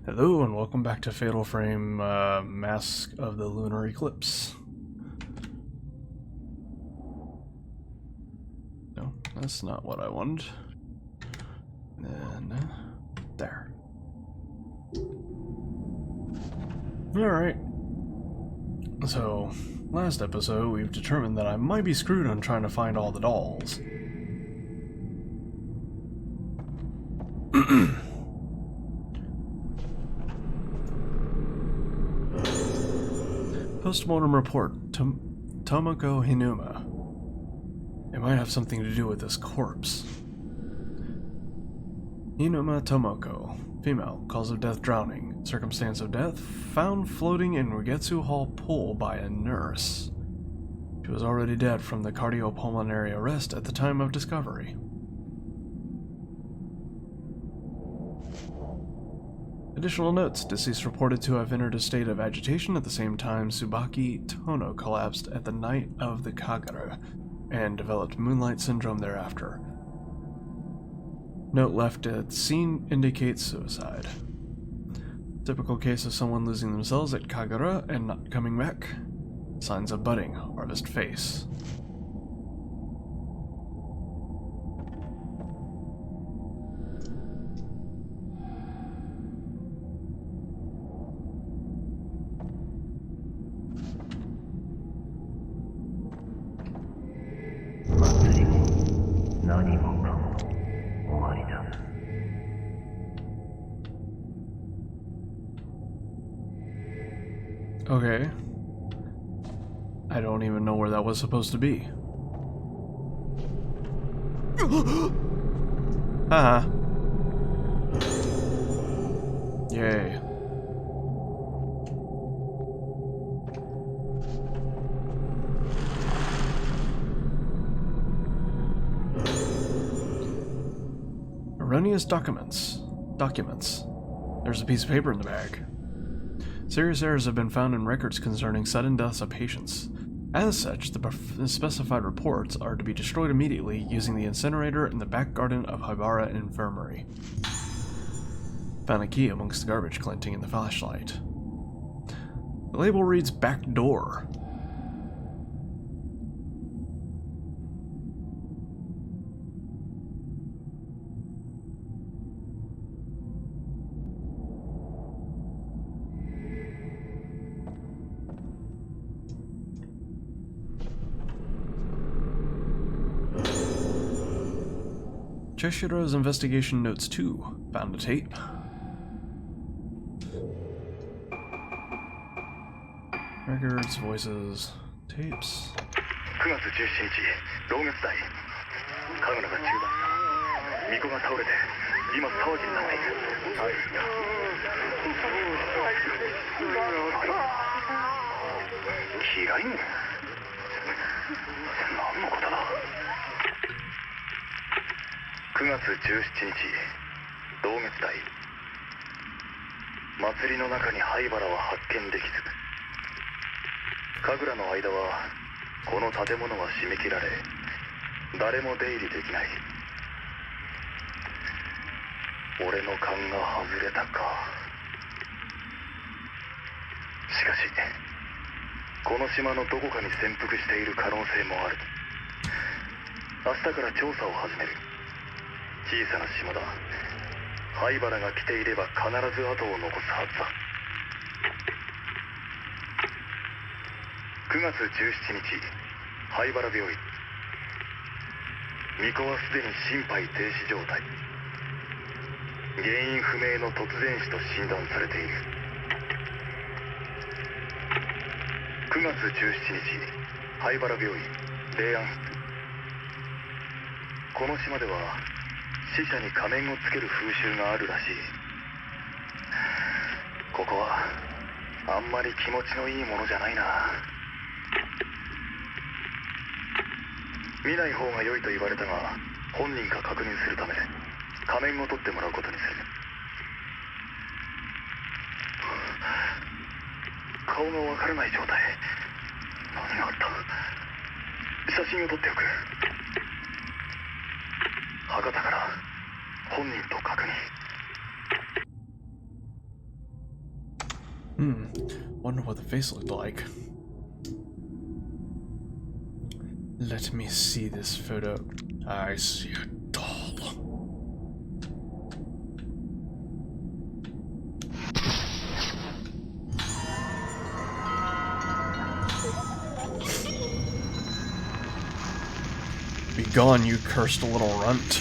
Hello and welcome back to Fatal Frame Mask of the Lunar Eclipse. No, that's not what I wanted. And then, there. Alright. So, last episode we've determined that I might be screwed on trying to find all the dolls. Postmortem report. Tomoko Hinuma. It might have something to do with this corpse. Hinuma Tomoko. Female. Cause of death drowning. Circumstance of death found floating in Rugetsu Hall pool by a nurse. She was already dead from the cardiopulmonary arrest at the time of discovery. Additional notes. Deceased reported to have entered a state of agitation at the same time Tsubaki Tono collapsed at the night of the Kagura and developed moonlight syndrome thereafter. Note left at scene indicates suicide. Typical case of someone losing themselves at Kagura and not coming back. Signs of budding, harvest face. Okay. I don't even know where that was supposed to be. Haha. Yay. Erroneous documents. There's a piece of paper in the bag. Serious errors have been found in records concerning sudden deaths of patients. As such, the specified reports are to be destroyed immediately using the incinerator in the back garden of Haibara Infirmary. Found a key amongst the garbage collecting in the flashlight. The label reads back door. Cheshiro's investigation notes 2. Found a tape. Records, voices, tapes. 9月17日、同月台。カメラが中断した。巫女が倒れて、今騒ぎになっている。はい。嫌い？何のことだ？9月17日、同月台。祭りの中に灰原は発見できず、神楽の間はこの建物は締め切られ、誰も出入りできない。俺の勘が外れたか。しかし、この島のどこかに潜伏している可能性もある。明日から調査を始める。小さな島だ。灰原が来ていれば必ず後を残すはずだ。9月17日、灰原病院。巫女はすでに心肺停止状態。原因不明の突然死と診断されている。9月17日、灰原病院、霊安室。この島では死者に仮面をつける風習があるらしい。ここはあんまり気持ちのいいものじゃないな。見ない方が良いと言われたが、本人か確認するため仮面を取ってもらうことにする。顔がわからない状態。何があった？写真を撮っておく。博多から本人と確認。Wonder what the face looked like. Let me see this photo. I see a doll. Be gone, you cursed little runt.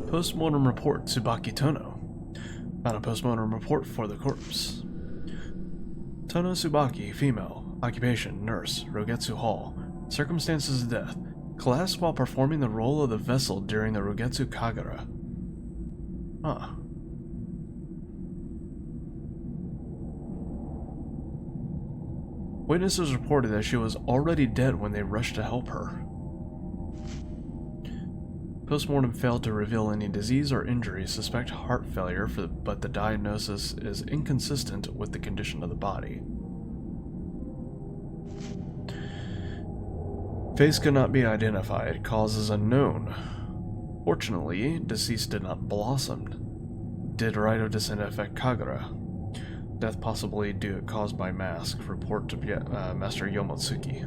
Postmortem report, Tsubaki Tono. Found a postmortem report for the corpse. Tono Tsubaki, female. Occupation, nurse, Rogetsu Hall. Circumstances of death. Collapsed while performing the role of the vessel during the Rogetsu Kagura. Huh. Witnesses reported that she was already dead when they rushed to help her. Postmortem failed to reveal any disease or injury. Suspect heart failure, but the diagnosis is inconsistent with the condition of the body. Face could not be identified. Cause is unknown. Fortunately, deceased did not blossom. Did rite of descent affect Kagura? Death possibly caused by mask. Report to Master Yomotsuki.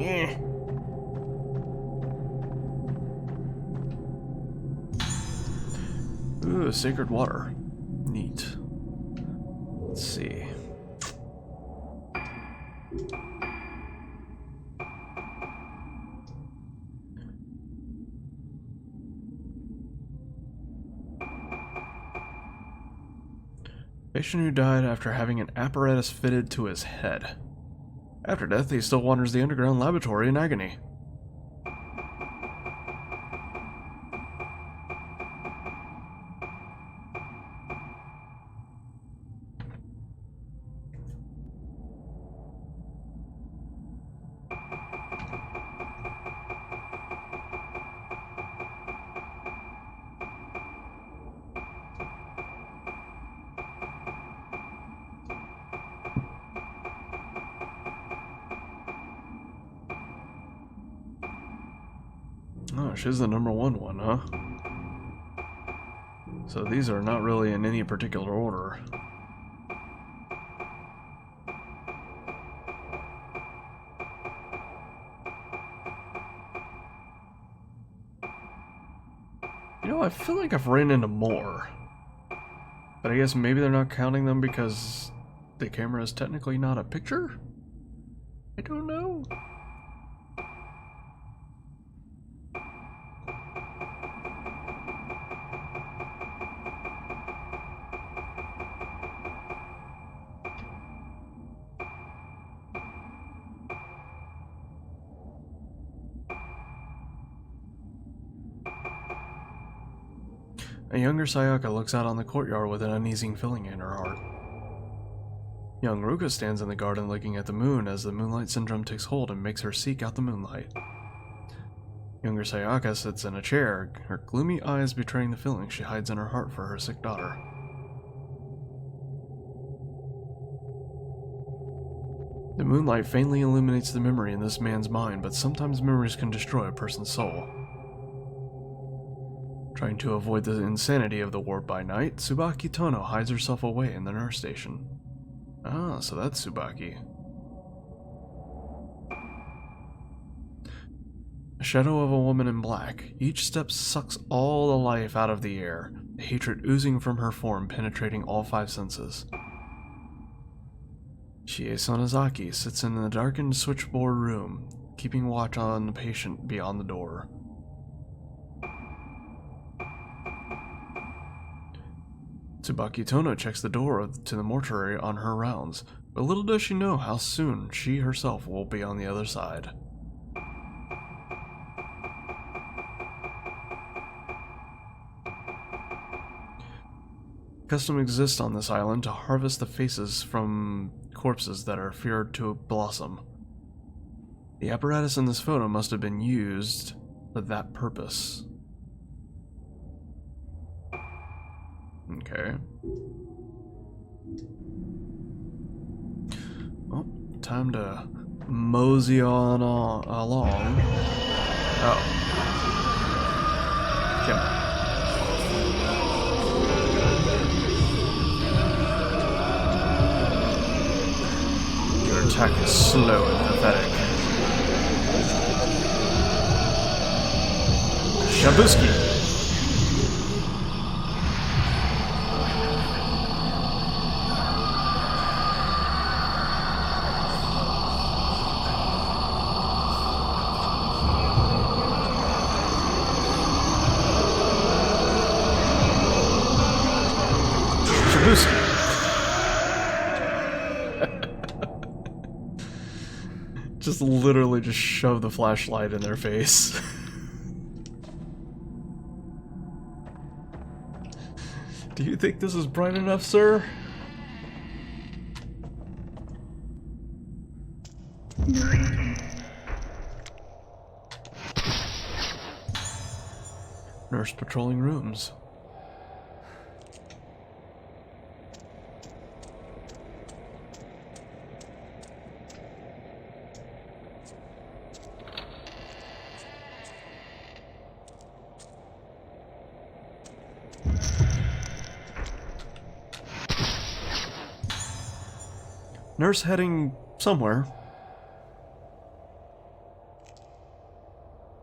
Yeah. Ooh, sacred water. Neat. Let's see. Patient who died after having an apparatus fitted to his head. After death, he still wanders the underground laboratory in agony. Oh, she's the number one, huh? So these are not really in any particular order. You know, I feel like I've ran into more. But I guess maybe they're not counting them because the camera is technically not a picture? I don't know. A younger Sayaka looks out on the courtyard with an uneasy feeling in her heart. Young Ruka stands in the garden looking at the moon as the moonlight syndrome takes hold and makes her seek out the moonlight. Younger Sayaka sits in a chair, her gloomy eyes betraying the feeling she hides in her heart for her sick daughter. The moonlight faintly illuminates the memory in this man's mind, but sometimes memories can destroy a person's soul. Trying to avoid the insanity of the warp by night, Tsubaki Tono hides herself away in the nurse station. Ah, so that's Tsubaki. A shadow of a woman in black. Each step sucks all the life out of the air, the hatred oozing from her form penetrating all five senses. Chie Sonozaki sits in the darkened switchboard room, keeping watch on the patient beyond the door. Tsubaki Tono checks the door to the mortuary on her rounds, but little does she know how soon she herself will be on the other side. Custom exists on this island to harvest the faces from corpses that are feared to blossom. The apparatus in this photo must have been used for that purpose. Okay. Well, time to mosey on along. Oh. Yeah. Your attack is slow and pathetic. Shabuski! Just literally just shove the flashlight in their face. Do you think this is bright enough, sir? Nurse patrolling rooms. Nurse heading somewhere.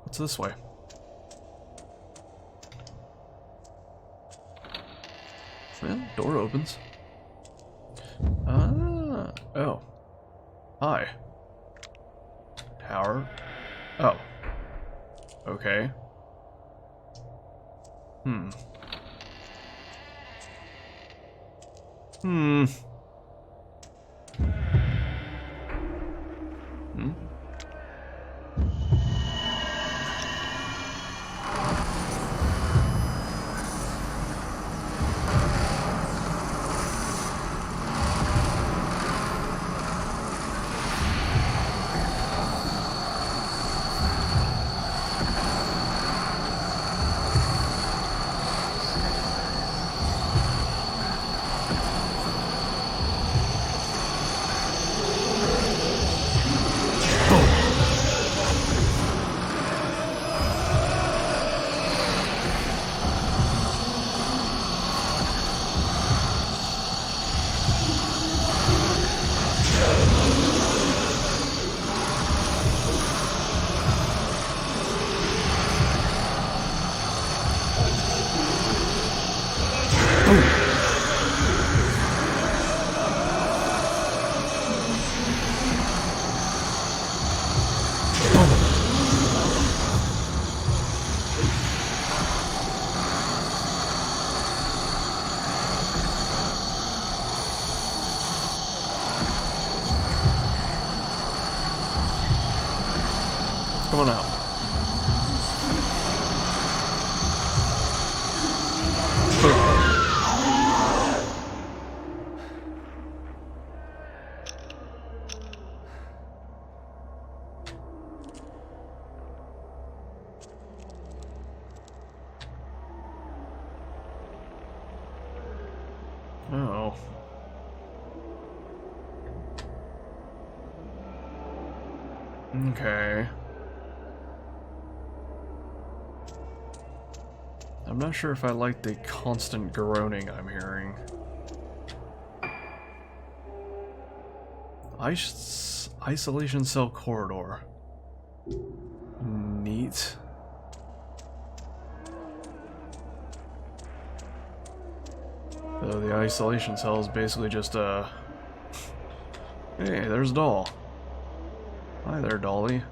What's this way? Well, door opens. Oh. Hi. Tower. Oh. Okay. Hmm. Hmm. Come on out. Oh. Okay. I'm not sure if I like the constant groaning I'm hearing. Isolation cell corridor. Neat. So the isolation cell is basically just hey, there's a doll. Hi there, dolly.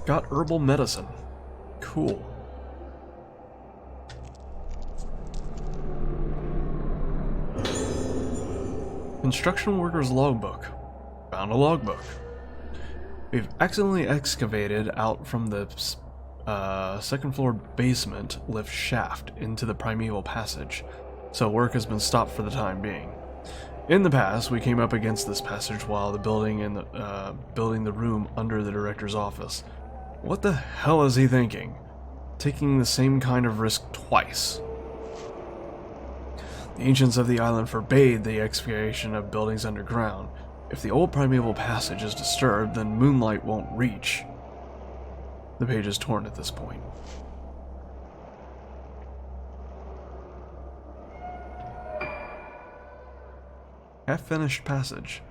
Got herbal medicine. Cool. Construction worker's logbook. Found a logbook. We've accidentally excavated out from the second floor basement lift shaft into the primeval passage, so work has been stopped for the time being. In the past, we came up against this passage while building the room under the director's office. What the hell is he thinking? Taking the same kind of risk twice. The ancients of the island forbade the excavation of buildings underground. If the old primeval passage is disturbed, then moonlight won't reach. The page is torn at this point. Half-finished passage.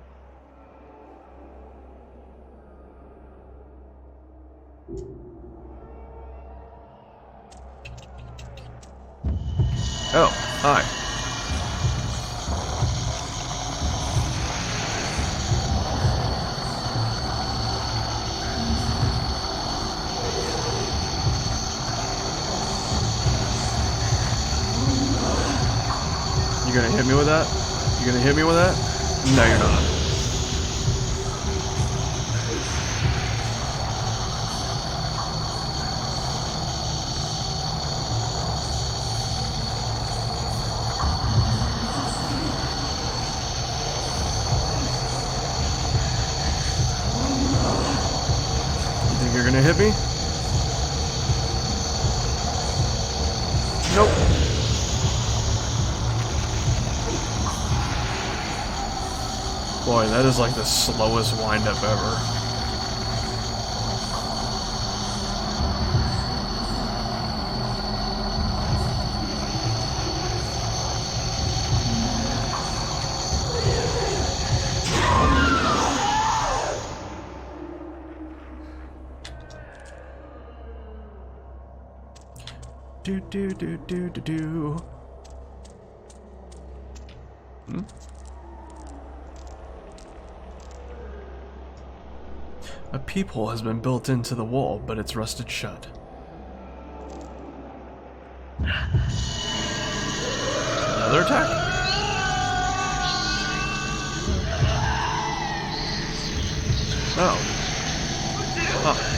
Oh, hi. You gonna hit me with that? You gonna hit me with that? No, you're not. You think you're gonna hit me? Nope. Boy, that is like the slowest wind-up ever. Do do do do do do. Hmm? A peephole has been built into the wall, but it's rusted shut. Another attack? Oh. Huh.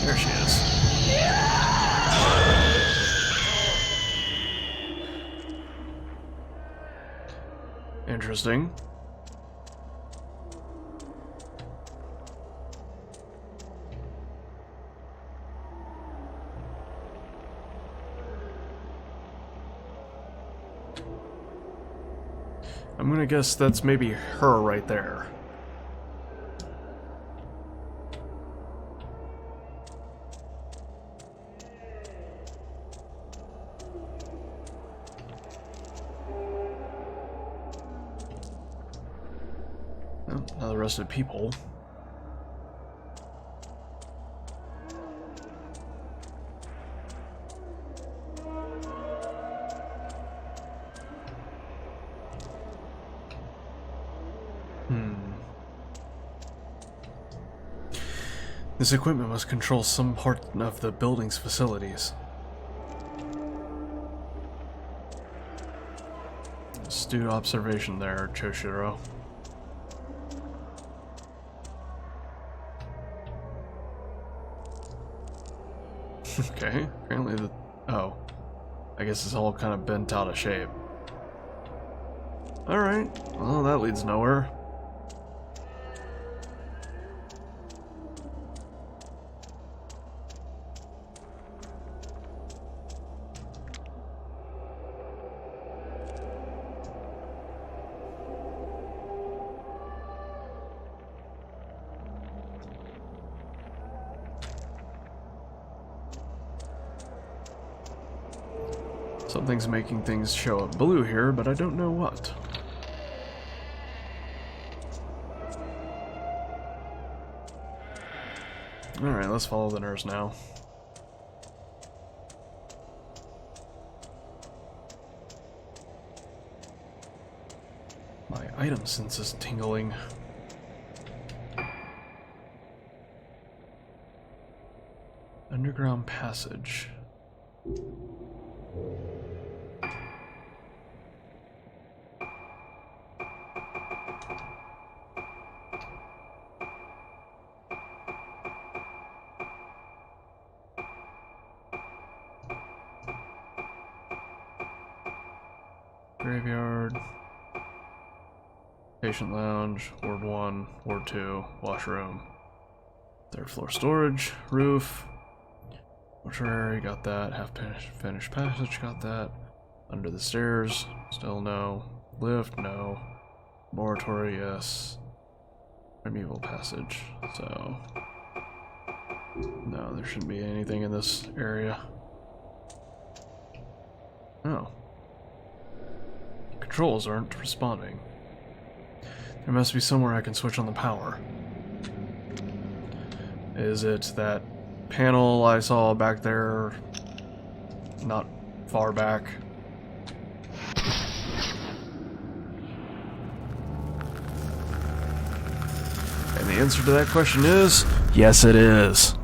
There she is. Interesting. I'm gonna guess that's maybe her right there. Oh, another rusted peephole. This equipment must control some part of the building's facilities. Astute observation there, Choshiro. Okay, apparently the... oh. I guess it's all kind of bent out of shape. Alright, well that leads nowhere. Something's making things show up blue here, but I don't know what. Alright, let's follow the nurse now. My item sense is tingling. Underground passage. Graveyard. Patient lounge. Ward 1. Ward 2. Washroom. Third floor storage. Roof. Mortuary, got that. Half finished passage, got that. Under the stairs, still no. Lift, no. Laboratory, yes. Primeval passage, so... no, there shouldn't be anything in this area. Oh. Controls aren't responding. There must be somewhere I can switch on the power. Is it that panel I saw back there, not far back? And the answer to that question is, yes it is.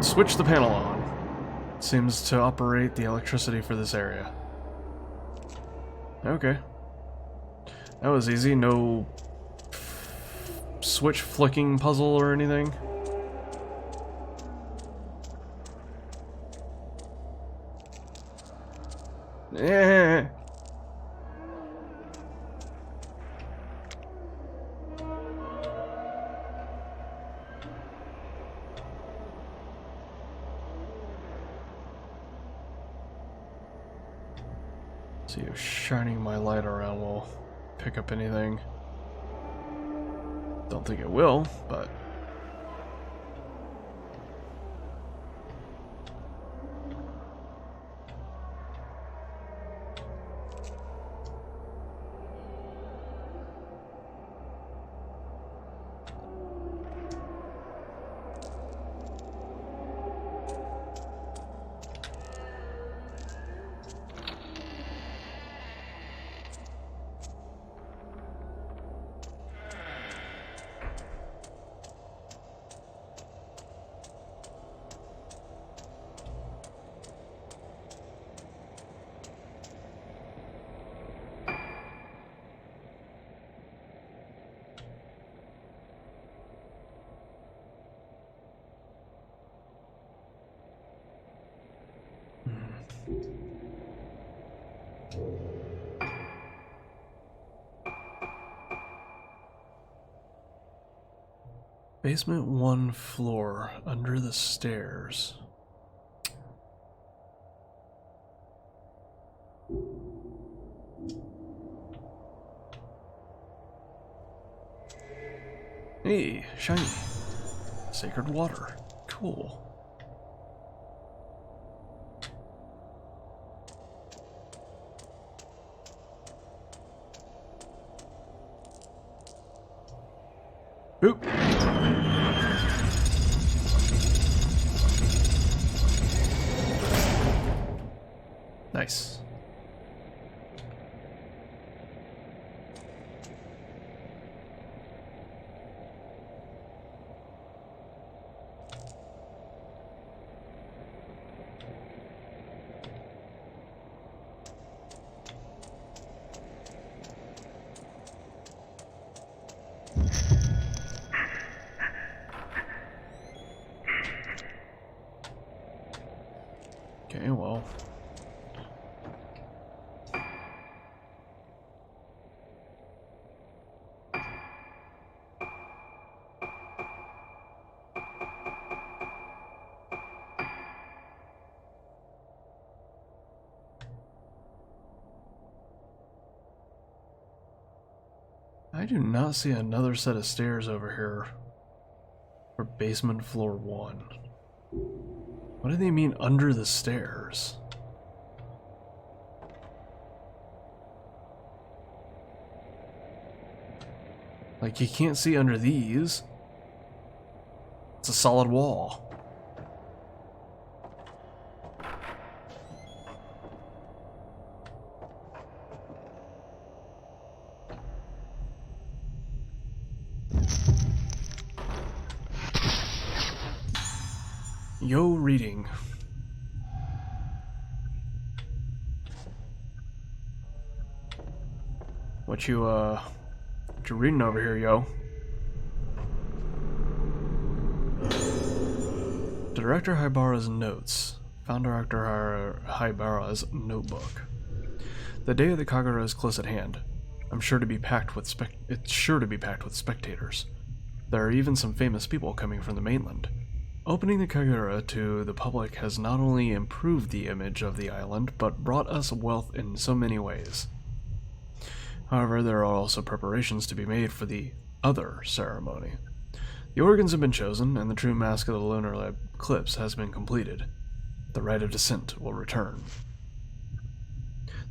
Switch the panel on. Seems to operate the electricity for this area. Okay. That was easy, no switch flicking puzzle or anything. Eh. See if shining my light around will pick up anything. Don't think it will, but... Basement 1 floor, under the stairs. Hey, shiny. Sacred water. Cool. Boop. Nice. Okay, well. I do not see another set of stairs over here for basement floor 1. What do they mean under the stairs? Like, you can't see under these. It's a solid wall. Yo, reading. What you reading over here, yo? Director Haibara's notes. Found Director Haibara's notebook. The day of the Kagura is close at hand. It's sure to be packed with spectators. There are even some famous people coming from the mainland. Opening the Kagura to the public has not only improved the image of the island, but brought us wealth in so many ways. However, there are also preparations to be made for the other ceremony. The organs have been chosen, and the true mask of the Lunar Eclipse has been completed. The rite of descent will return.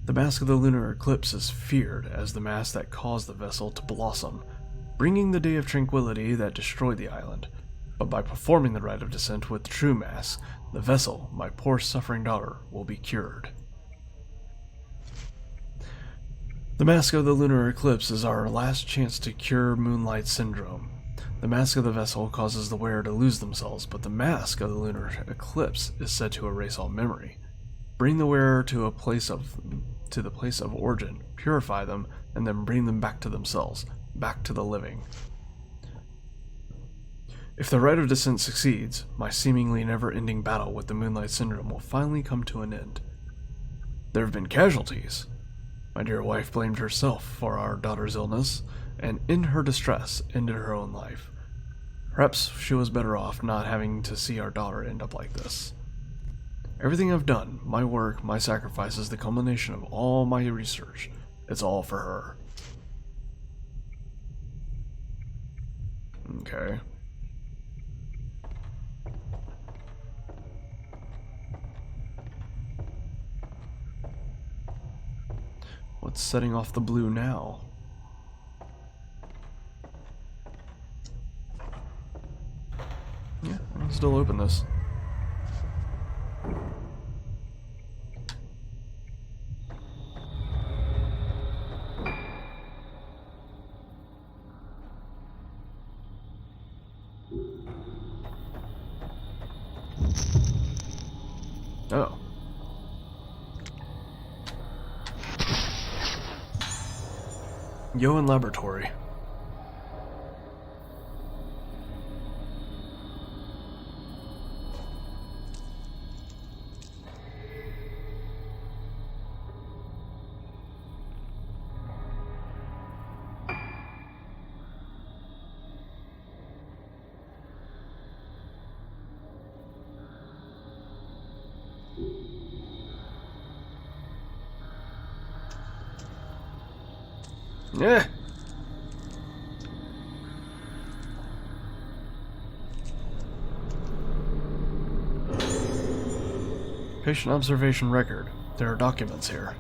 The mask of the Lunar Eclipse is feared as the mask that caused the vessel to blossom, bringing the day of tranquility that destroyed the island. But by performing the rite of descent with the true mask, the vessel, my poor suffering daughter, will be cured. The mask of the Lunar Eclipse is our last chance to cure Moonlight Syndrome. The mask of the vessel causes the wearer to lose themselves, but the mask of the Lunar Eclipse is said to erase all memory. Bring the wearer to the place of origin, purify them, and then bring them back to themselves, back to the living. If the rite of descent succeeds, my seemingly never-ending battle with the Moonlight Syndrome will finally come to an end. There have been casualties. My dear wife blamed herself for our daughter's illness, and in her distress ended her own life. Perhaps she was better off not having to see our daughter end up like this. Everything I've done, my work, my sacrifice, is the culmination of all my research. It's all for her. Okay. What's setting off the blue now? Yeah, I'll still open this. Oh. Yoan Laboratory. Yeah. Patient observation record. There are documents here.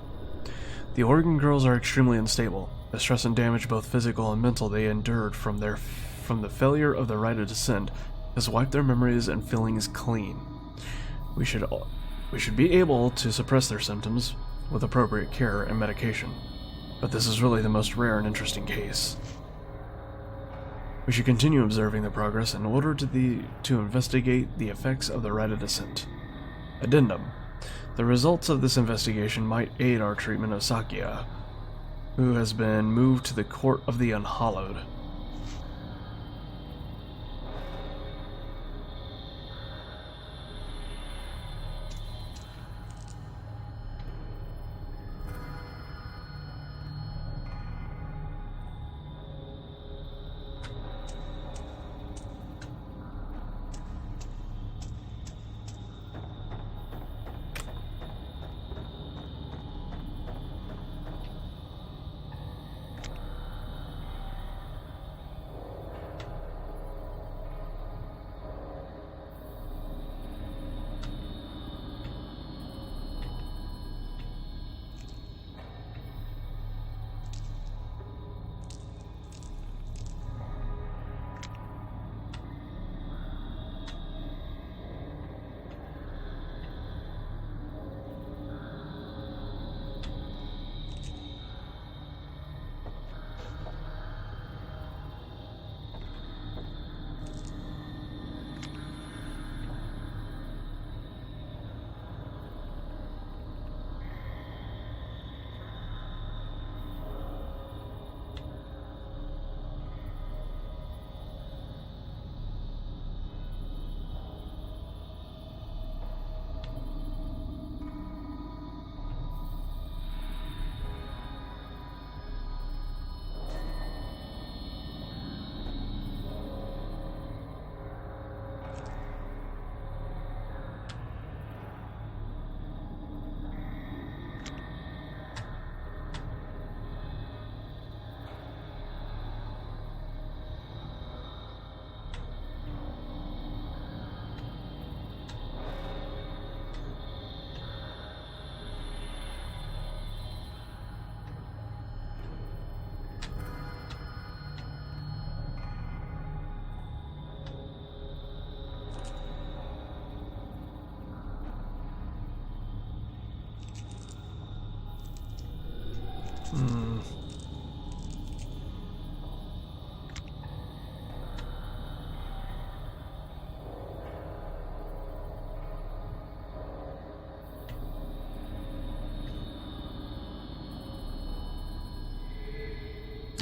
The Oregon girls are extremely unstable. The stress and damage, both physical and mental, they endured from the failure of the rite of descent has wiped their memories and feelings clean. We should be able to suppress their symptoms with appropriate care and medication. But this is really the most rare and interesting case. We should continue observing the progress in order to investigate the effects of the rite of descent. Addendum. The results of this investigation might aid our treatment of Sakia, who has been moved to the Court of the Unhallowed.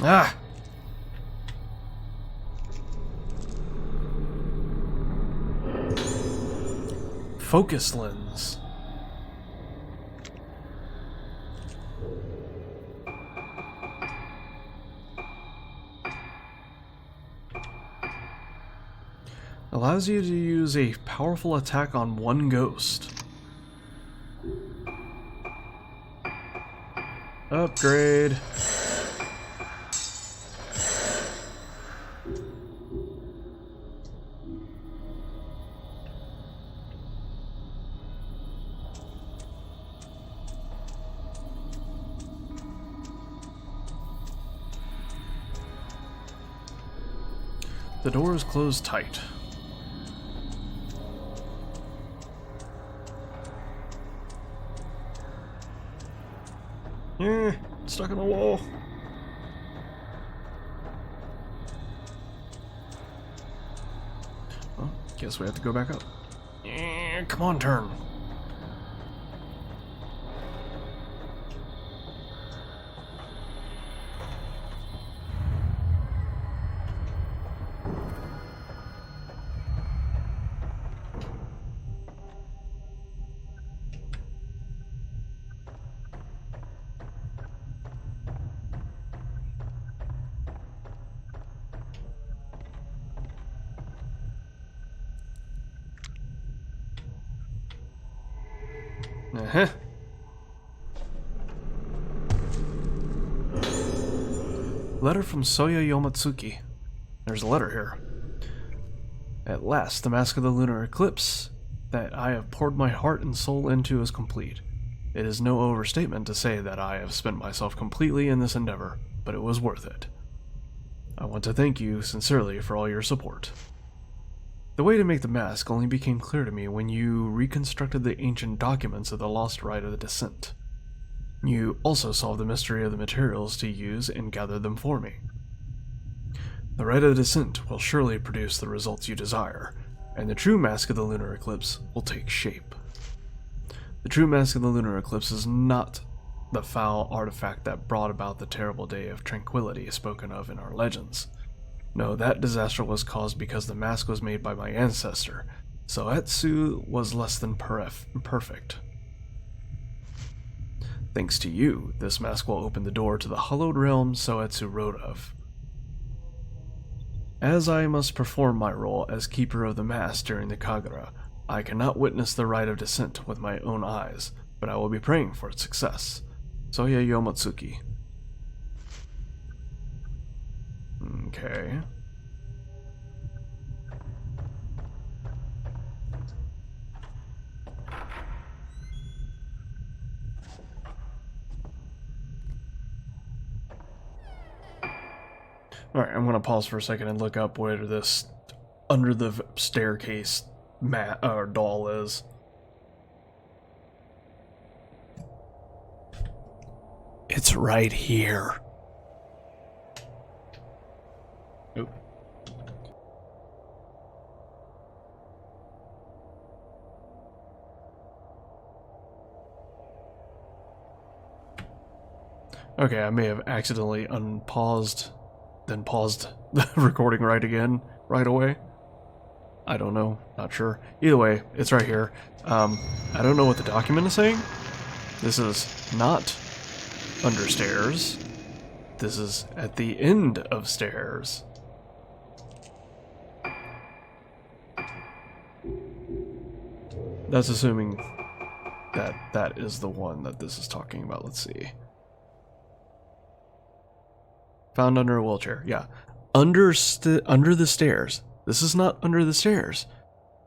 Ah! Focus lens. Allows you to use a powerful attack on one ghost. Upgrade. The door is closed tight. Stuck in a wall. Well, guess we have to go back up. Come on, turn. Uh-huh. Letter from Soya Yomatsuki. There's a letter here. At last, the mask of the lunar eclipse that I have poured my heart and soul into is complete. It is no overstatement to say that I have spent myself completely in this endeavor, but it was worth it. I want to thank you sincerely for all your support. The way to make the mask only became clear to me when you reconstructed the ancient documents of the lost rite of the descent. You also solved the mystery of the materials to use and gathered them for me. The rite of the descent will surely produce the results you desire, and the true mask of the lunar eclipse will take shape. The true mask of the lunar eclipse is not the foul artifact that brought about the terrible day of tranquility spoken of in our legends. No, that disaster was caused because the mask was made by my ancestor. Soetsu was less than perfect. Thanks to you, this mask will open the door to the hallowed realm Soetsu wrote of. As I must perform my role as keeper of the mask during the Kagura, I cannot witness the rite of descent with my own eyes, but I will be praying for its success. Soya Yomatsuki. Okay. Alright, I'm going to pause for a second and look up where this under the staircase mat or doll is. It's right here. Oop. Okay, I may have accidentally unpaused, then paused the recording right away. I don't know, not sure. Either way, it's right here. I don't know what the document is saying. This is not under stairs. This is at the end of stairs. That's assuming that that is the one that this is talking about. Let's see. Found under a wheelchair. Yeah. Under the stairs. This is not under the stairs.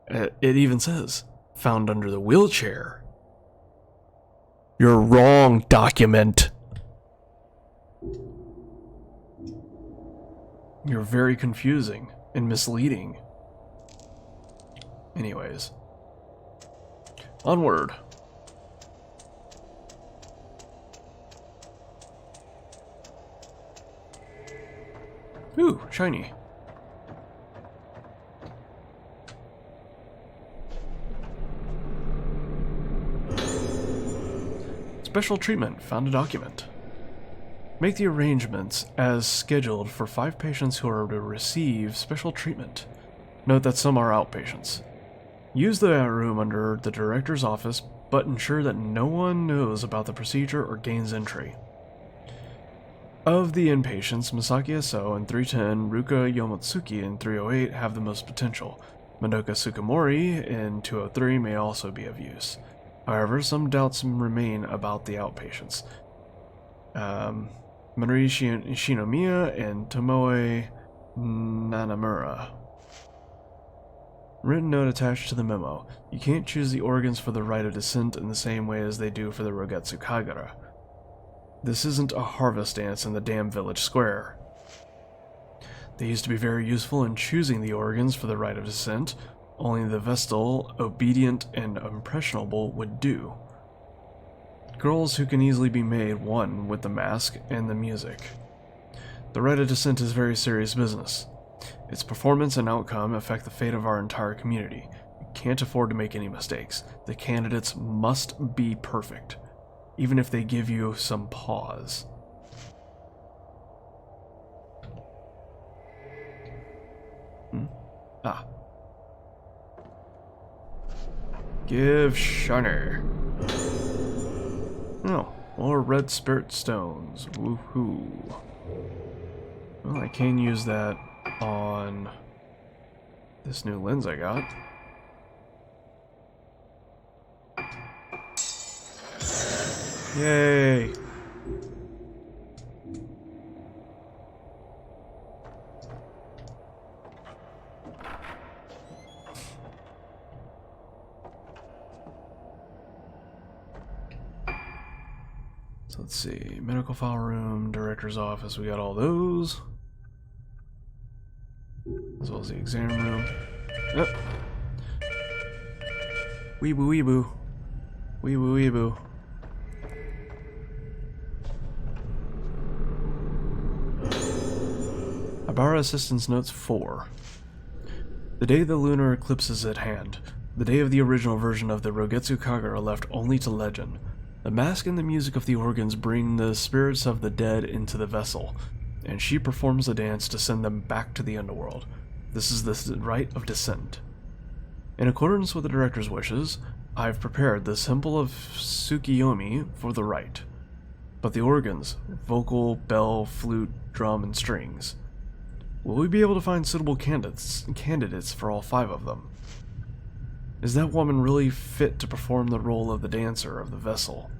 It even says, found under the wheelchair. You're wrong, document. You're very confusing and misleading. Anyways. Onward. Ooh, shiny. Special treatment. Found a document. Make the arrangements as scheduled for 5 patients who are to receive special treatment. Note that some are outpatients. Use the room under the director's office, but ensure that no one knows about the procedure or gains entry. Of the inpatients, Masaki Eso in 310, Ruka Yomotsuki in 308 have the most potential. Madoka Sukamori in 203 may also be of use. However, some doubts remain about the outpatients. Minori Shinomiya and Tomoe Nanamura. Written note attached to the memo. You can't choose the organs for the rite of descent in the same way as they do for the Rogetsu Kagura. This isn't a harvest dance in the damn village square. They used to be very useful in choosing the organs for the rite of descent. Only the Vestal, obedient and impressionable would do. Girls who can easily be made one with the mask and the music. The rite of descent is very serious business. Its performance and outcome affect the fate of our entire community. You can't afford to make any mistakes. The candidates must be perfect, even if they give you some pause. Give Shunner. Oh, more red spirit stones. Woohoo. Well, I can use that on this new lens I got. Yay! So let's see, medical file room, director's office, we got all those. As well as the exam room. Yep. Weeboo weeboo. Weeboo weeboo. Abara Assistance Notes 4. The day the lunar eclipse is at hand. The day of the original version of the Rogetsu Kagura left only to legend. The mask and the music of the organs bring the spirits of the dead into the vessel, and she performs a dance to send them back to the underworld. This is the rite of descent. In accordance with the director's wishes, I've prepared the symbol of Tsukiyomi for the rite. But the organs, vocal, bell, flute, drum, and strings. Will we be able to find suitable candidates for all 5 of them? Is that woman really fit to perform the role of the dancer of the vessel?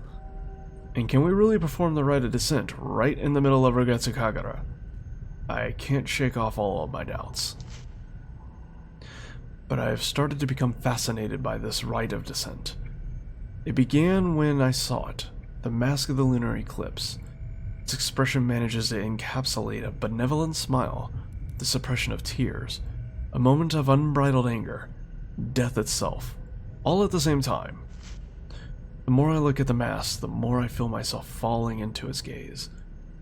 And can we really perform the rite of descent right in the middle of Rogetsu Kagura? I can't shake off all of my doubts. But I have started to become fascinated by this rite of descent. It began when I saw it, the mask of the lunar eclipse. Its expression manages to encapsulate a benevolent smile, the suppression of tears, a moment of unbridled anger, death itself, all at the same time. The more I look at the mask, the more I feel myself falling into its gaze.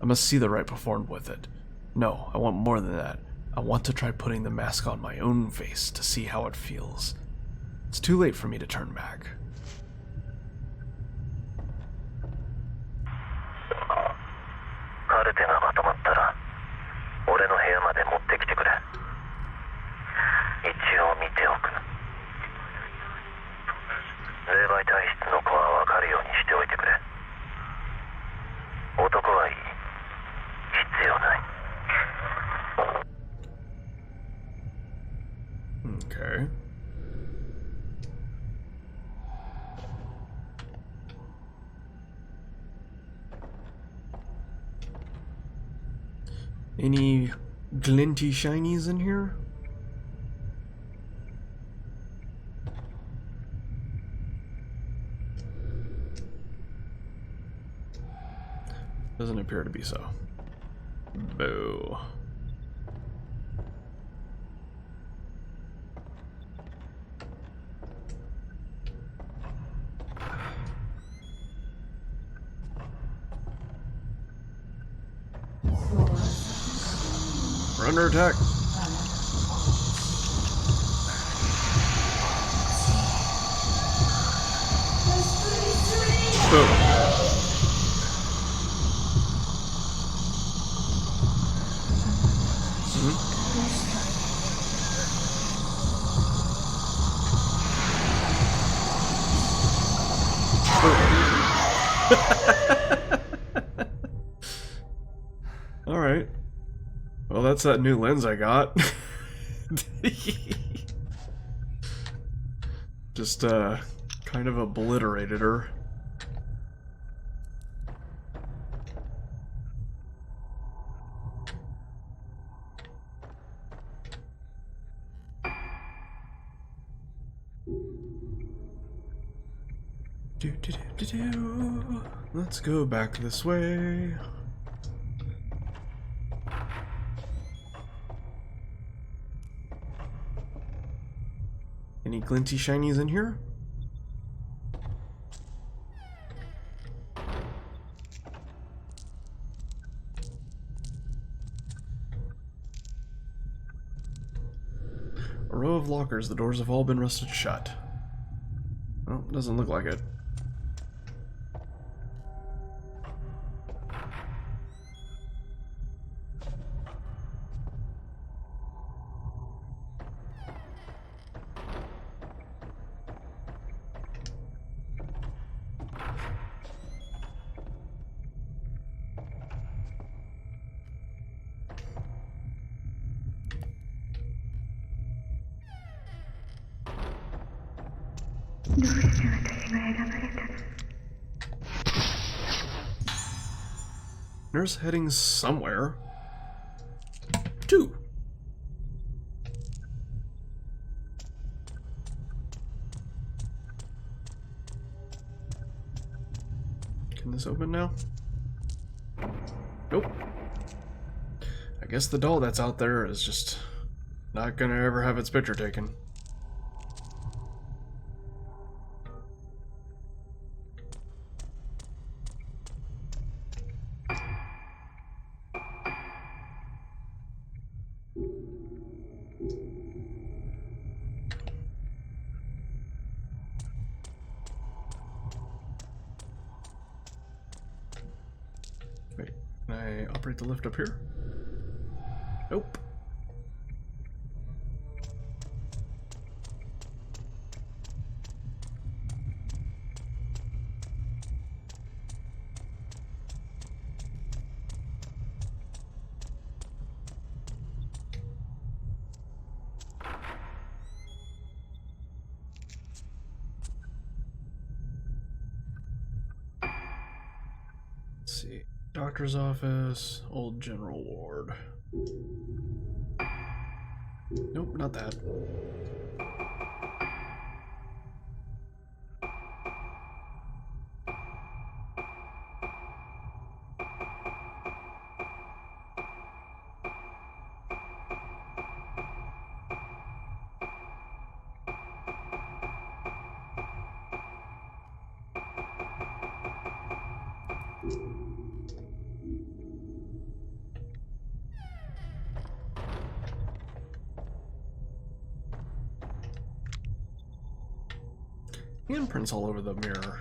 I must see the rite performed with it. No, I want more than that. I want to try putting the mask on my own face to see how it feels. It's too late for me to turn back. カルテがまとまったら俺の部屋まで持ってきてくれ。一応見ておく。霊媒体質の子は分かるようにしておいてくれ。男はいい。必要ない。Okay. Any glinty shinies in here? Doesn't appear to be so. Boo. We're under attack. Boom. Alright. Well, that's that new lens I got. Just, kind of obliterated her. Let's go back this way. Any glinty shinies in here? A row of lockers. The doors have all been rusted shut. Well, doesn't look like it. Nurse heading somewhere. 2. Can this open now? Nope. I guess the doll that's out there is just not gonna ever have its picture taken. Wait, can I operate the lift up here? Nope. Let's see. Doctor's office, old general ward. Nope, not that. Handprints all over the mirror.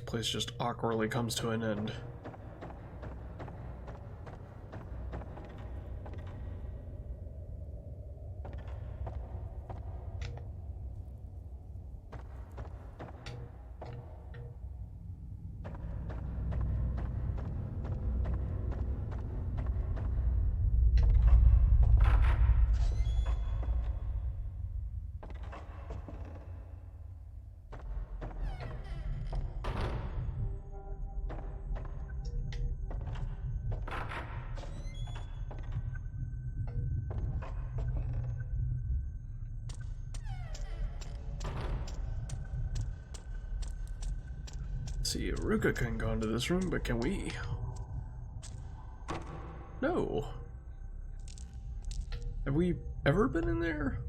Place just awkwardly comes to an end. See, Ruka can go into this room, but can we? No. Have we ever been in there?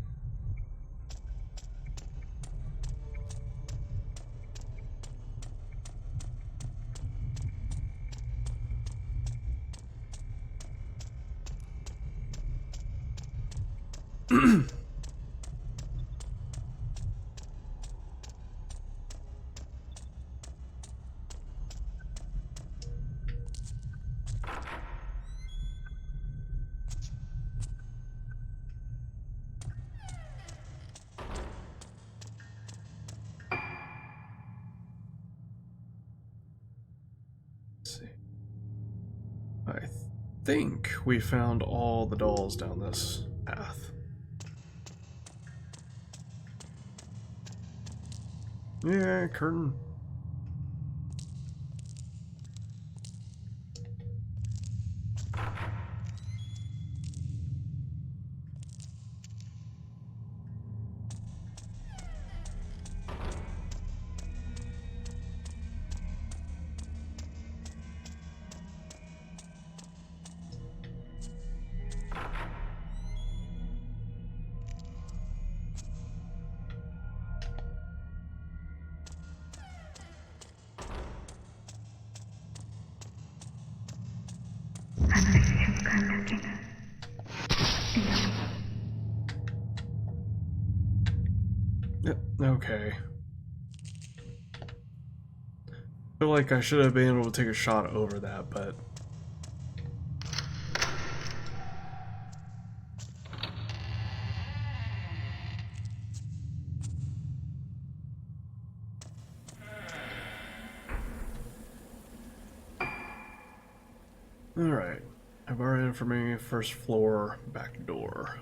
I think we found all the dolls down this path. Yeah, curtain. Yep, okay. I feel like I should have been able to take a shot over that, but... Alright. I've already in for me, first floor, back door.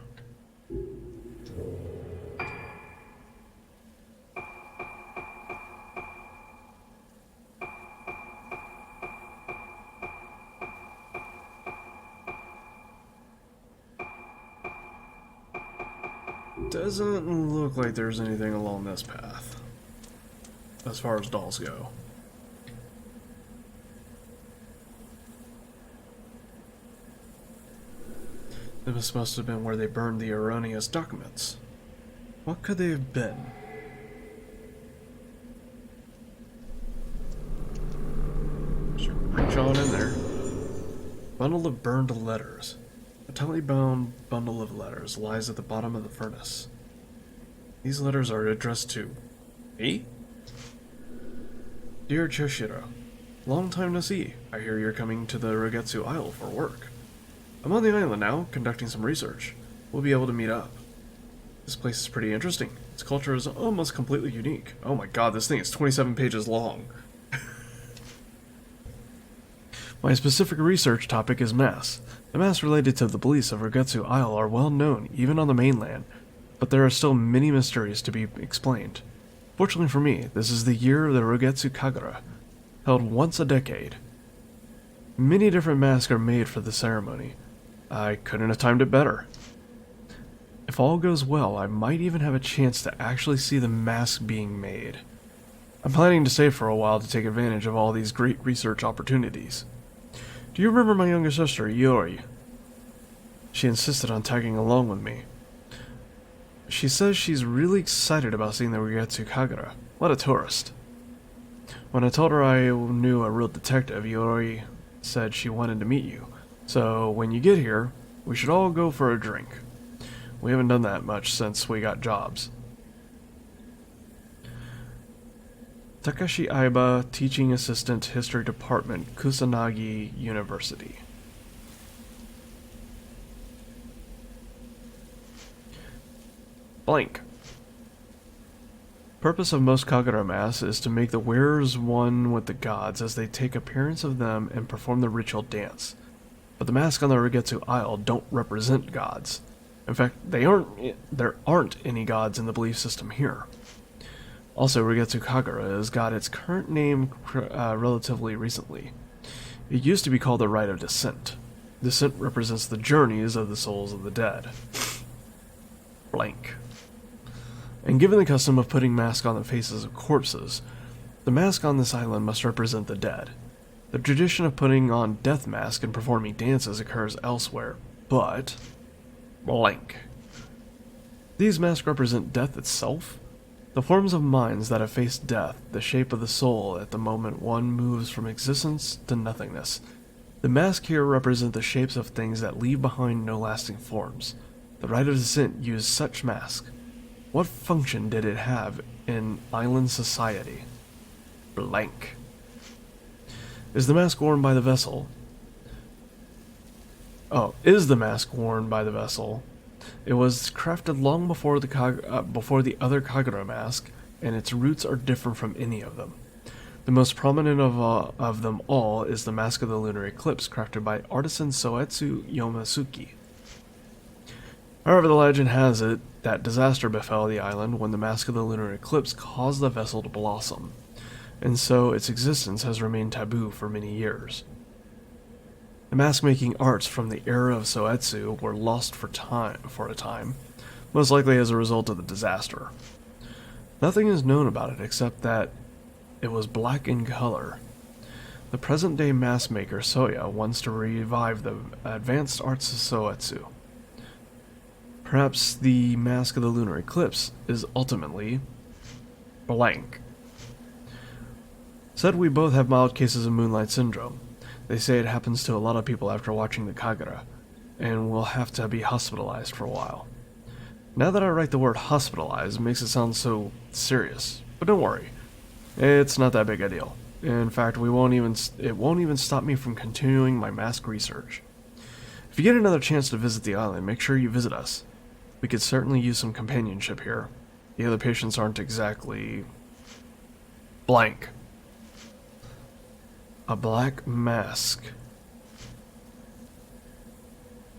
Doesn't look like there's anything along this path, as far as dolls go. This must have been where they burned the erroneous documents. What could they have been? Just reach on in there. Bundle of burned letters. A tightly bound bundle of letters lies at the bottom of the furnace. These letters are addressed to me? Dear Choshiro, long time no see. I hear you're coming to the Rogetsu Isle for work. I'm on the island now, conducting some research. We'll be able to meet up. This place is pretty interesting. Its culture is almost completely unique. Oh my god, this thing is 27 pages long. My specific research topic is mass. The mass related to the beliefs of Rogetsu Isle are well known, even on the mainland, but there are still many mysteries to be explained. Fortunately for me, this is the year of the Rogetsu Kagura, held once a decade. Many different masks are made for the ceremony. I couldn't have timed it better. If all goes well, I might even have a chance to actually see the mask being made. I'm planning to stay for a while to take advantage of all these great research opportunities. Do you remember my younger sister, Yori? She insisted on tagging along with me. She says she's really excited about seeing the Rogetsu Kagura. What a tourist. When I told her I knew a real detective, Yori said she wanted to meet you. So when you get here, we should all go for a drink. We haven't done that much since we got jobs. Takashi Aiba, Teaching Assistant, History Department, Kusanagi University. Blank. Purpose of most Kagura masks is to make the wearers one with the gods as they take appearance of them and perform the ritual dance. But the masks on the Rogetsu Isle don't represent gods. In fact, there aren't any gods in the belief system here. Also, Rogetsu Kagura has got its current name relatively recently. It used to be called the Rite of Descent. Descent represents the journeys of the souls of the dead. Blank. And given the custom of putting masks on the faces of corpses, The mask on this island must represent the dead. The tradition of putting on death masks and performing dances occurs elsewhere, but blank. These masks represent death itself? The forms of minds that have faced death, the shape of the soul at the moment one moves from existence to nothingness. The masks here represent the shapes of things that leave behind no lasting forms. The Rite of Descent used such masks. What function did it have in island society? Blank. Is the mask worn by the vessel? Is the mask worn by the vessel? It was crafted long before the other Kagura mask, and its roots are different from any of them. The most prominent of them all is the Mask of the Lunar Eclipse, crafted by artisan Soetsu Yomasuke. However, the legend has it that disaster befell the island when the Mask of the Lunar Eclipse caused the vessel to blossom, and so its existence has remained taboo for many years. The mask-making arts from the era of Soetsu were lost for a time, most likely as a result of the disaster. Nothing is known about it except that it was black in color. The present-day mask maker Soya wants to revive the advanced arts of Soetsu. Perhaps the Mask of the Lunar Eclipse is ultimately blank. Said we both have mild cases of Moonlight Syndrome. They say it happens to a lot of people after watching the Kagura, and will have to be hospitalized for a while. Now that I write the word hospitalized, it makes it sound so serious. But don't worry, it's not that big a deal. In fact, it won't even stop me from continuing my mask research. If you get another chance to visit the island, make sure you visit us. We could certainly use some companionship here. The other patients aren't exactly blank. A black mask.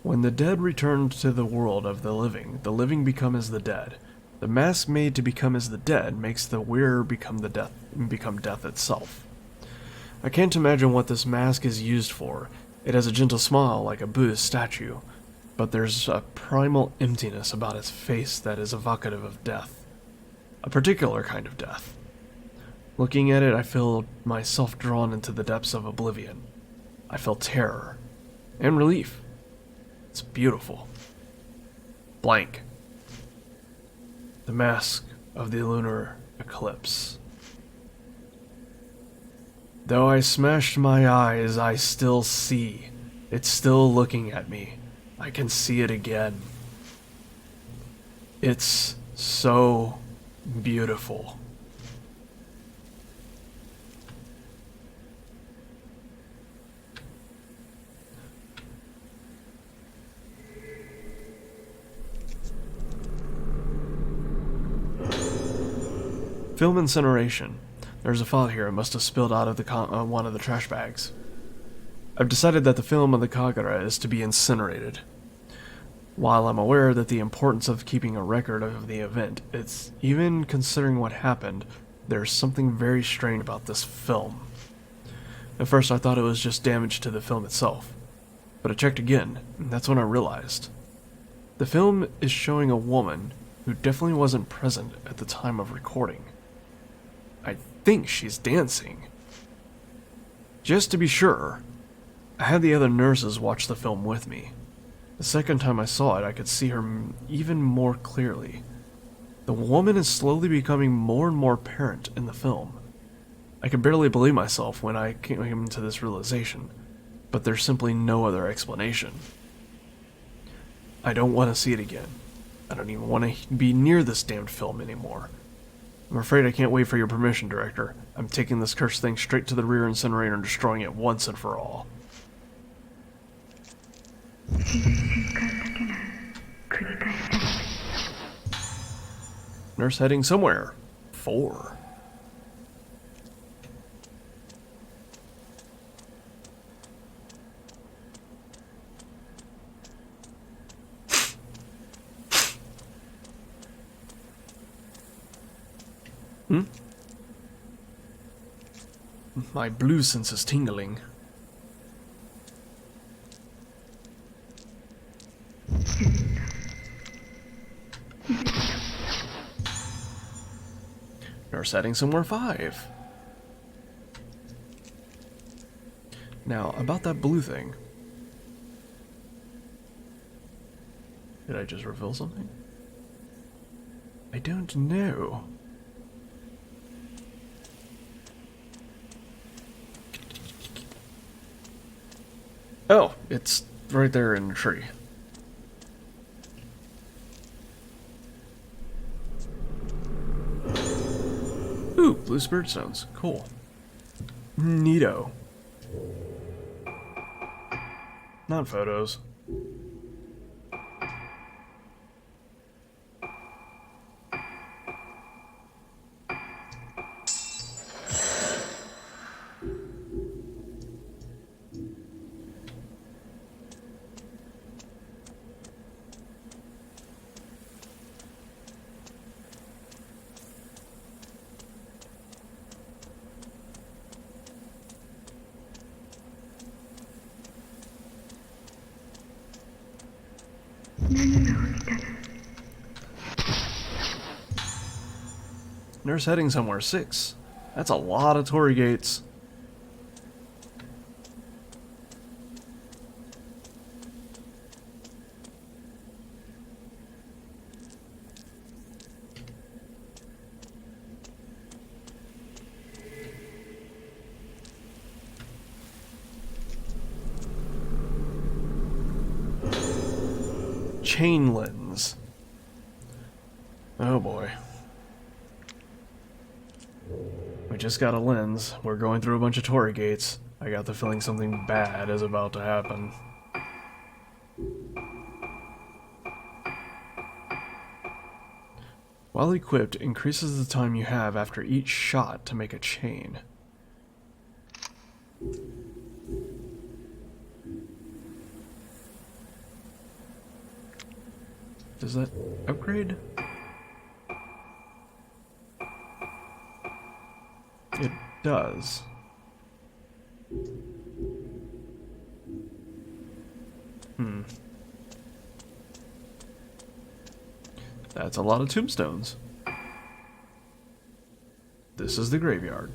When the dead return to the world of the living become as the dead. The mask made to become as the dead makes the wearer become death itself. I can't imagine what this mask is used for. It has a gentle smile like a Buddhist statue, but there's a primal emptiness about its face that is evocative of death. A particular kind of death. Looking at it, I feel myself drawn into the depths of oblivion. I feel terror and relief. It's beautiful. Blank. The Mask of the Lunar Eclipse. Though I smashed my eyes, I still see. It's still looking at me. I can see it again. It's so beautiful. Film incineration. There's a file here. It must have spilled out of the one of the trash bags. I've decided that the film of the Kagura is to be incinerated. While I'm aware that the importance of keeping a record of the event, it's even considering what happened, there's something very strange about this film. At first I thought it was just damage to the film itself, but I checked again, and that's when I realized. The film is showing a woman who definitely wasn't present at the time of recording. I think she's dancing. Just to be sure, I had the other nurses watch the film with me. The second time I saw it, I could see her even more clearly. The woman is slowly becoming more and more apparent in the film. I could barely believe myself when I came to this realization, but there's simply no other explanation. I don't want to see it again. I don't even want to be near this damned film anymore. I'm afraid I can't wait for your permission, Director. I'm taking this cursed thing straight to the rear incinerator and destroying it once and for all. Nurse heading somewhere. 4. My blue sense is tingling. Nurse heading somewhere. 5. Now, about that blue thing. Did I just reveal something? I don't know. Oh, it's right there in the tree. Ooh, blue spirit stones. Cool. Neato. Not photos. Nurse heading somewhere. 6. That's a lot of Torii gates. Chain lens. Oh boy. We just got a lens. We're going through a bunch of Torii gates. I got the feeling something bad is about to happen. While equipped, increases the time you have after each shot to make a chain. Does that upgrade? It does. That's a lot of tombstones. This is the graveyard.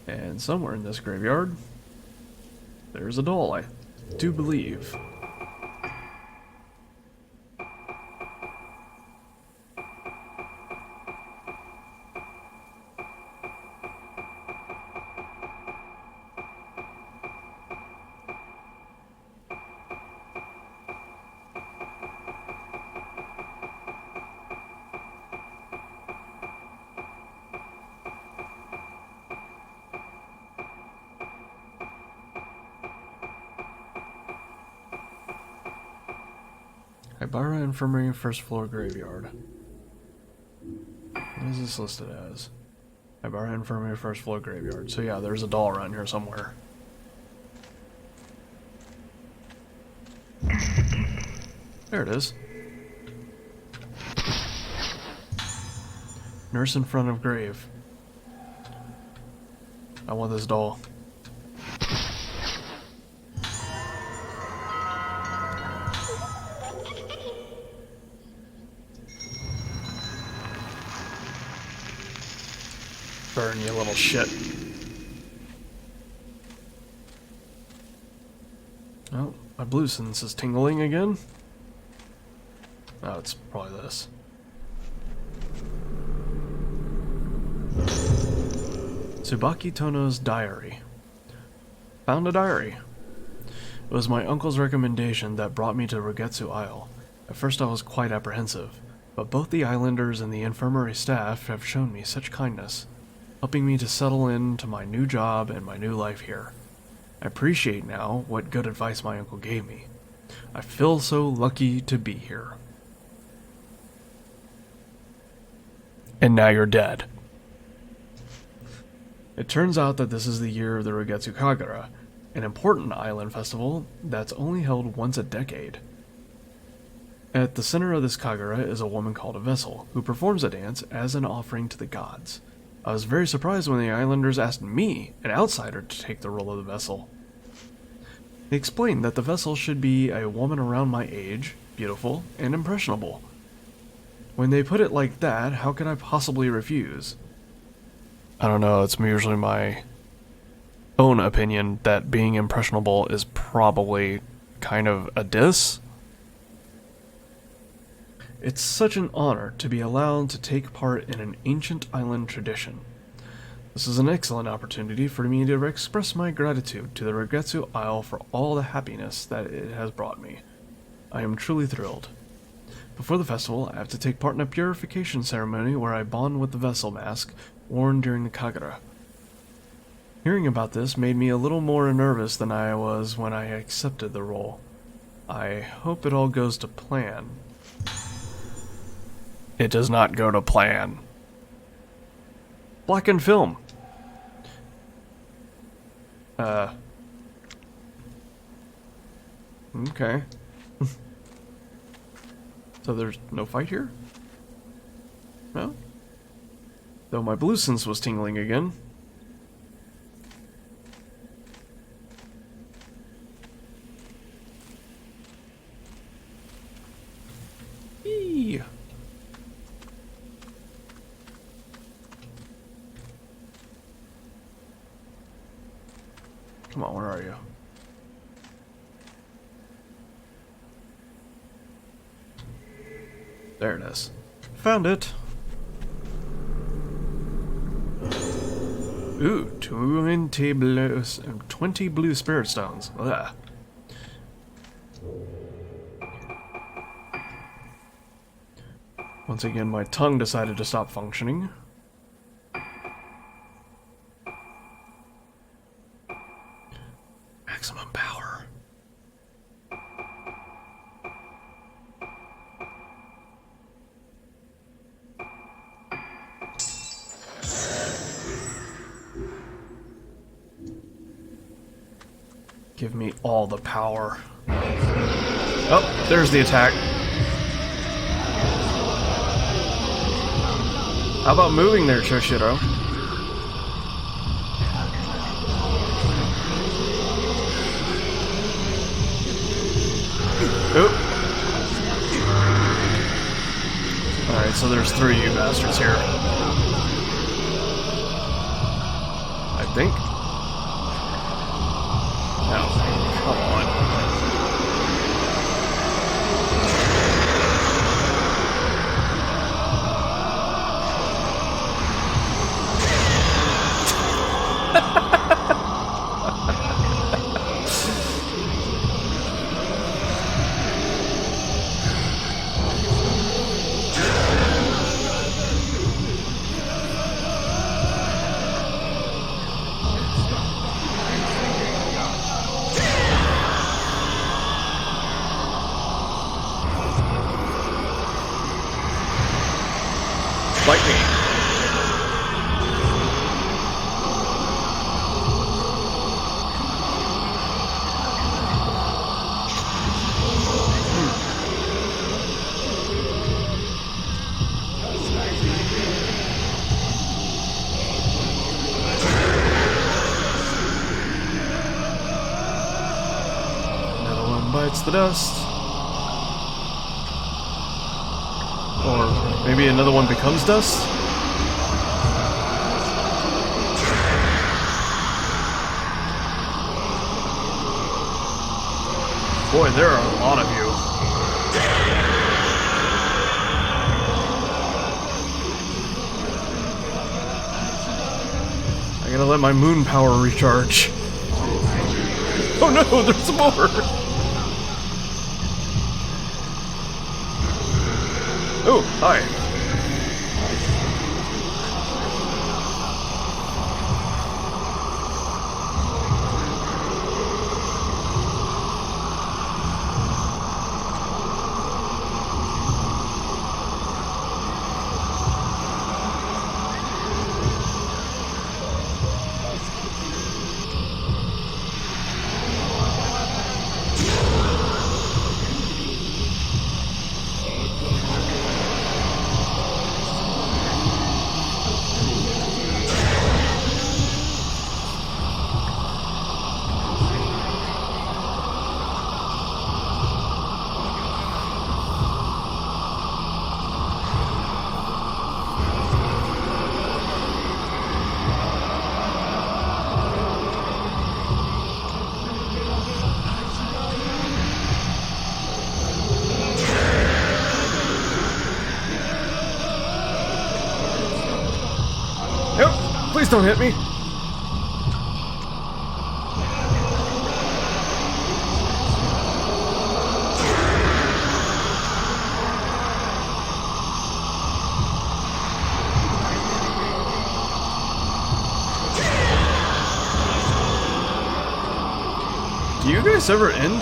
And somewhere in this graveyard, there's a doll, I do believe. Ibara Infirmary, first floor graveyard. What is this listed as? Ibara Infirmary, first floor graveyard. So yeah, there's a doll around here somewhere. There it is. Nurse in front of grave. I want this doll. Burn, you little shit. Oh, my blue sense is tingling again. Oh, it's probably this. Tsubaki Tono's diary. Found a diary. It was my uncle's recommendation that brought me to Rogetsu Isle. At first I was quite apprehensive, but both the islanders and the infirmary staff have shown me such kindness, helping me to settle into my new job and my new life here. I appreciate now what good advice my uncle gave me. I feel so lucky to be here. And now you're dead. It turns out that this is the year of the Rogetsu Kagura, an important island festival that's only held once a decade. At the center of this Kagura is a woman called a Vessel, who performs a dance as an offering to the gods. I was very surprised when the islanders asked me, an outsider, to take the role of the Vessel. They explained that the vessel should be a woman around my age, beautiful, and impressionable. When they put it like that, how could I possibly refuse? I don't know, it's usually my own opinion that being impressionable is probably kind of a diss. It's such an honor to be allowed to take part in an ancient island tradition. This is an excellent opportunity for me to express my gratitude to the Regretsu Isle for all the happiness that it has brought me. I am truly thrilled. Before the festival, I have to take part in a purification ceremony where I bond with the vessel mask worn during the Kagura. Hearing about this made me a little more nervous than I was when I accepted the role. I hope it all goes to plan. It does not go to plan. Blackened film. Okay. So there's no fight here? No? Though my blue sense was tingling again. Eee. Come on, where are you? There it is. Found it. Ooh, 20 blue spirit stones. Ugh. Once again, my tongue decided to stop functioning. Maximum power. Give me all the power. Oh, there's the attack. How about moving there, Choshiro? Oop. Alright, so there's 3 of you bastards here. I think. No, come on. Lightning. Another one bites the dust. Or maybe another one becomes dust? Boy, there are a lot of you. I gotta let my moon power recharge. Oh no, there's more! Oh, hi. don't hit me. Do you guys ever end?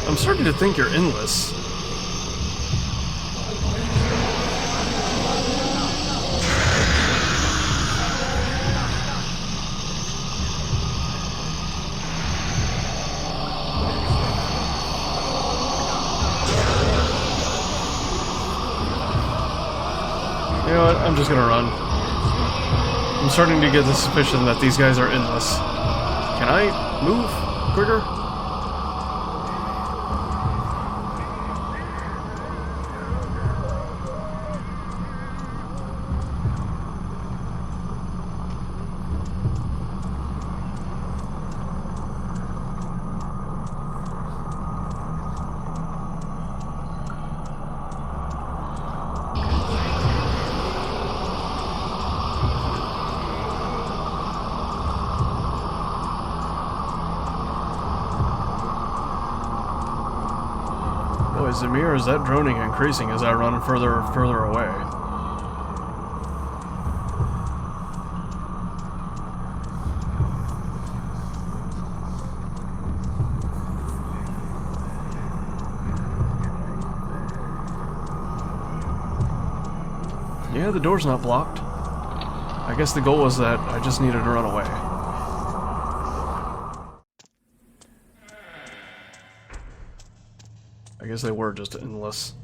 I'm starting to think you're endless. You know what? I'm just gonna run. I'm starting to get the suspicion that these guys are endless. Can I move quicker? Is it me, or is that droning increasing as I run further and further away? Yeah, the door's not blocked. I guess the goal was that I just needed to run away. I guess they were just endless.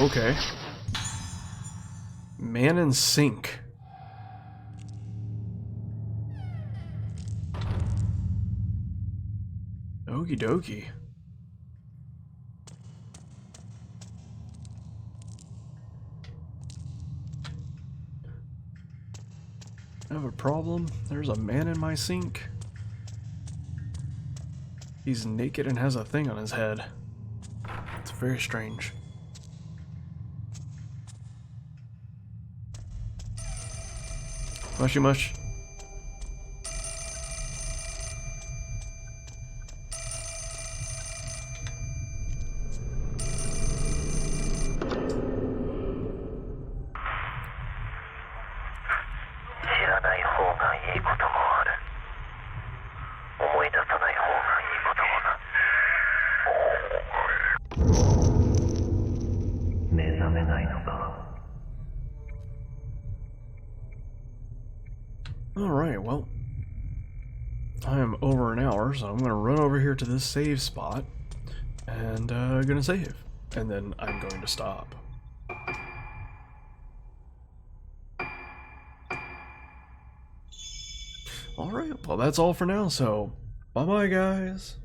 Okay. Man in sink. Okie dokie. I have a problem. There's a man in my sink. He's naked and has a thing on his head. It's very strange. Mushy mush. Alright, well, I am over an hour, so I'm going to run over here to this save spot, and going to save, and then I'm going to stop. Alright, well that's all for now, so bye-bye guys.